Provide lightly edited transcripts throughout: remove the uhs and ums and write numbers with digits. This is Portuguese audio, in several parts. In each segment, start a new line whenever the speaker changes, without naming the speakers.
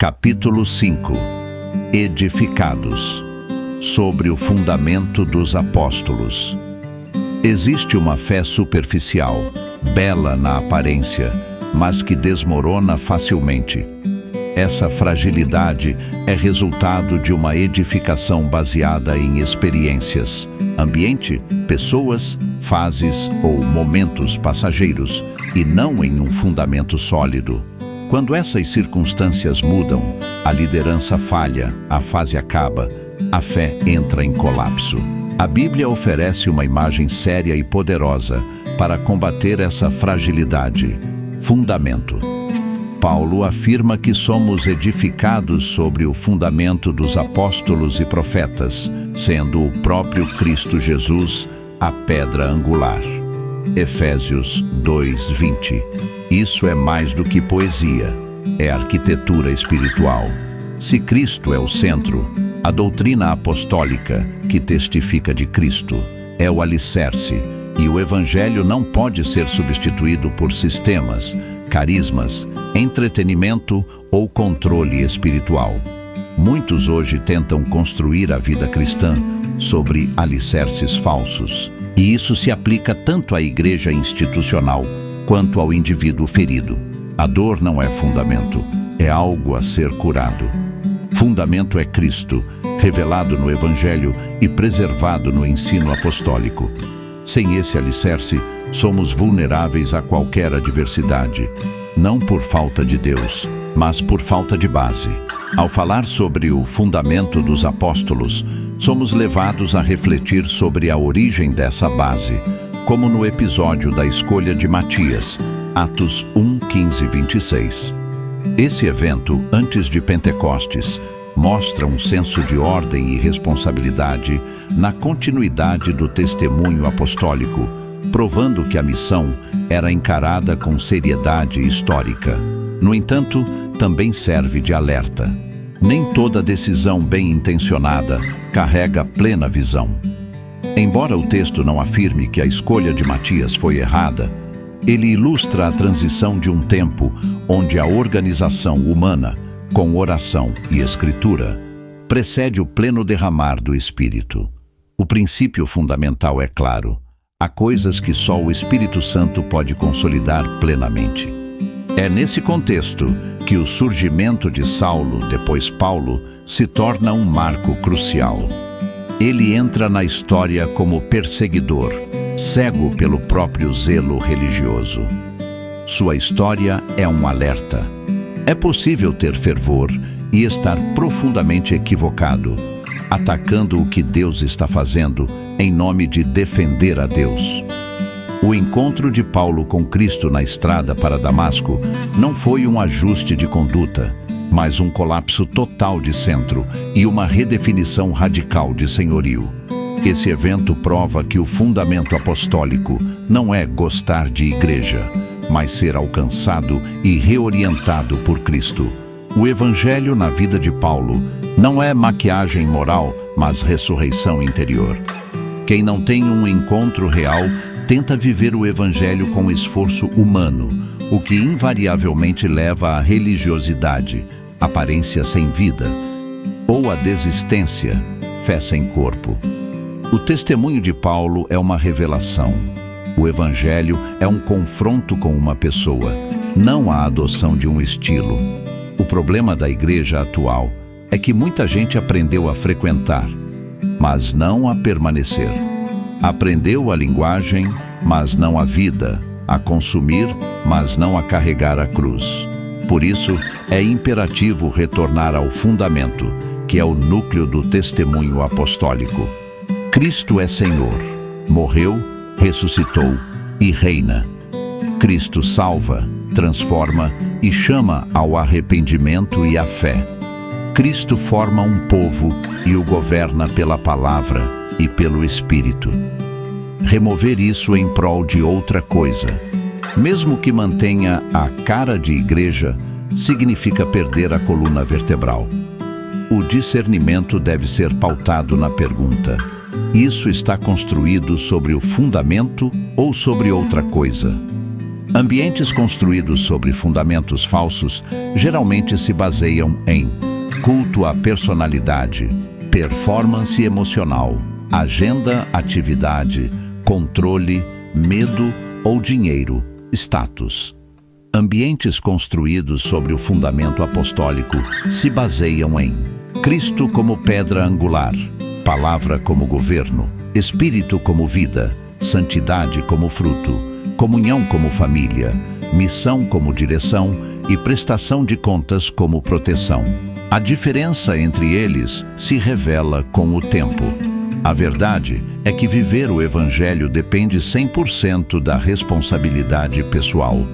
Capítulo 5. Edificados. Sobre o fundamento dos apóstolos. Existe uma fé superficial, bela na aparência, mas que desmorona facilmente. Essa fragilidade é resultado de uma edificação baseada em experiências, ambiente, pessoas, fases ou momentos passageiros, e não em um fundamento sólido. Quando essas circunstâncias mudam, a liderança falha, a fase acaba, a fé entra em colapso. A Bíblia oferece uma imagem séria e poderosa para combater essa fragilidade. Fundamento. Paulo afirma que somos edificados sobre o fundamento dos apóstolos e profetas, sendo o próprio Cristo Jesus a pedra angular. Efésios 2:20. Isso é mais do que poesia, é arquitetura espiritual. Se Cristo é o centro, a doutrina apostólica, que testifica de Cristo, é o alicerce, e o Evangelho não pode ser substituído por sistemas, carismas, entretenimento ou controle espiritual. Muitos hoje tentam construir a vida cristã sobre alicerces falsos, e isso se aplica tanto à igreja institucional quanto ao indivíduo ferido. A dor não é fundamento, é algo a ser curado. Fundamento é Cristo, revelado no Evangelho e preservado no ensino apostólico. Sem esse alicerce, somos vulneráveis a qualquer adversidade, não por falta de Deus, mas por falta de base. Ao falar sobre o fundamento dos apóstolos, somos levados a refletir sobre a origem dessa base, como no episódio da escolha de Matias, Atos 1:15-26. Esse evento, antes de Pentecostes, mostra um senso de ordem e responsabilidade na continuidade do testemunho apostólico, provando que a missão era encarada com seriedade histórica. No entanto, também serve de alerta. Nem toda decisão bem intencionada carrega plena visão. Embora o texto não afirme que a escolha de Matias foi errada, ele ilustra a transição de um tempo onde a organização humana, com oração e escritura, precede o pleno derramar do Espírito. O princípio fundamental é claro: há coisas que só o Espírito Santo pode consolidar plenamente. É nesse contexto que o surgimento de Saulo, depois Paulo, se torna um marco crucial. Ele entra na história como perseguidor, cego pelo próprio zelo religioso. Sua história é um alerta. É possível ter fervor e estar profundamente equivocado, atacando o que Deus está fazendo em nome de defender a Deus. O encontro de Paulo com Cristo na estrada para Damasco não foi um ajuste de conduta, mas um colapso total de centro e uma redefinição radical de senhorio. Esse evento prova que o fundamento apostólico não é gostar de igreja, mas ser alcançado e reorientado por Cristo. O Evangelho na vida de Paulo não é maquiagem moral, mas ressurreição interior. Quem não tem um encontro real tenta viver o Evangelho com esforço humano, o que invariavelmente leva à religiosidade, aparência sem vida, ou à desistência, fé sem corpo. O testemunho de Paulo é uma revelação. O Evangelho é um confronto com uma pessoa, não a adoção de um estilo. O problema da igreja atual é que muita gente aprendeu a frequentar, mas não a permanecer. Aprendeu a linguagem, mas não a vida, a consumir, mas não a carregar a cruz. Por isso, é imperativo retornar ao fundamento, que é o núcleo do testemunho apostólico. Cristo é Senhor, morreu, ressuscitou e reina. Cristo salva, transforma e chama ao arrependimento e à fé. Cristo forma um povo e o governa pela palavra e pelo Espírito. Remover isso em prol de outra coisa, mesmo que mantenha a cara de igreja, significa perder a coluna vertebral. O discernimento deve ser pautado na pergunta: isso está construído sobre o fundamento ou sobre outra coisa? Ambientes construídos sobre fundamentos falsos geralmente se baseiam em culto à personalidade, performance emocional, agenda, atividade, controle, medo ou dinheiro, status. Ambientes construídos sobre o fundamento apostólico se baseiam em Cristo como pedra angular, palavra como governo, Espírito como vida, santidade como fruto, comunhão como família, missão como direção e prestação de contas como proteção. A diferença entre eles se revela com o tempo. A verdade é que viver o Evangelho depende 100% da responsabilidade pessoal.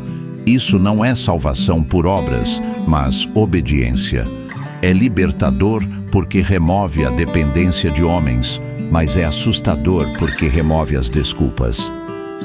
Isso não é salvação por obras, mas obediência. É libertador porque remove a dependência de homens, mas é assustador porque remove as desculpas.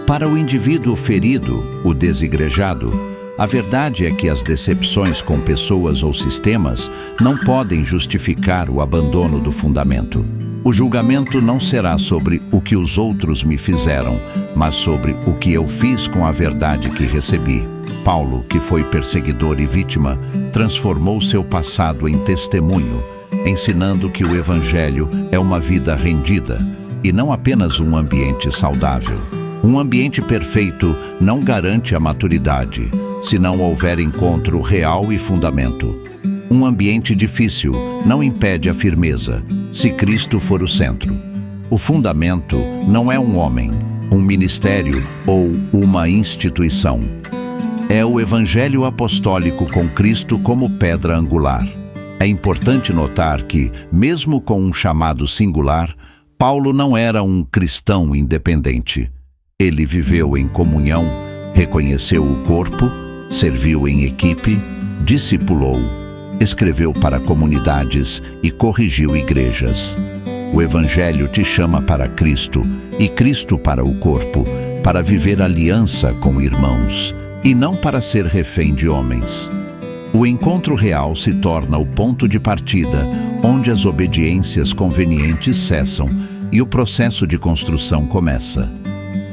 Para o indivíduo ferido, o desigrejado, a verdade é que as decepções com pessoas ou sistemas não podem justificar o abandono do fundamento. O julgamento não será sobre o que os outros me fizeram, mas sobre o que eu fiz com a verdade que recebi. Paulo, que foi perseguidor e vítima, transformou seu passado em testemunho, ensinando que o Evangelho é uma vida rendida e não apenas um ambiente saudável. Um ambiente perfeito não garante a maturidade, se não houver encontro real e fundamento. Um ambiente difícil não impede a firmeza, se Cristo for o centro. O fundamento não é um homem, um ministério ou uma instituição. É o Evangelho apostólico com Cristo como pedra angular. É importante notar que, mesmo com um chamado singular, Paulo não era um cristão independente. Ele viveu em comunhão, reconheceu o corpo, serviu em equipe, discipulou, escreveu para comunidades e corrigiu igrejas. O Evangelho te chama para Cristo e Cristo para o corpo, para viver aliança com irmãos e não para ser refém de homens. O encontro real se torna o ponto de partida, onde as obediências convenientes cessam e o processo de construção começa.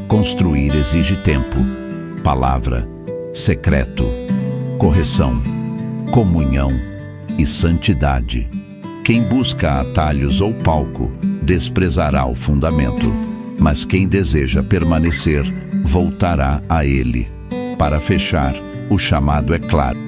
Construir exige tempo, palavra, secreto, correção, comunhão e santidade. Quem busca atalhos ou palco desprezará o fundamento, mas quem deseja permanecer voltará a ele. Para fechar, o chamado é claro.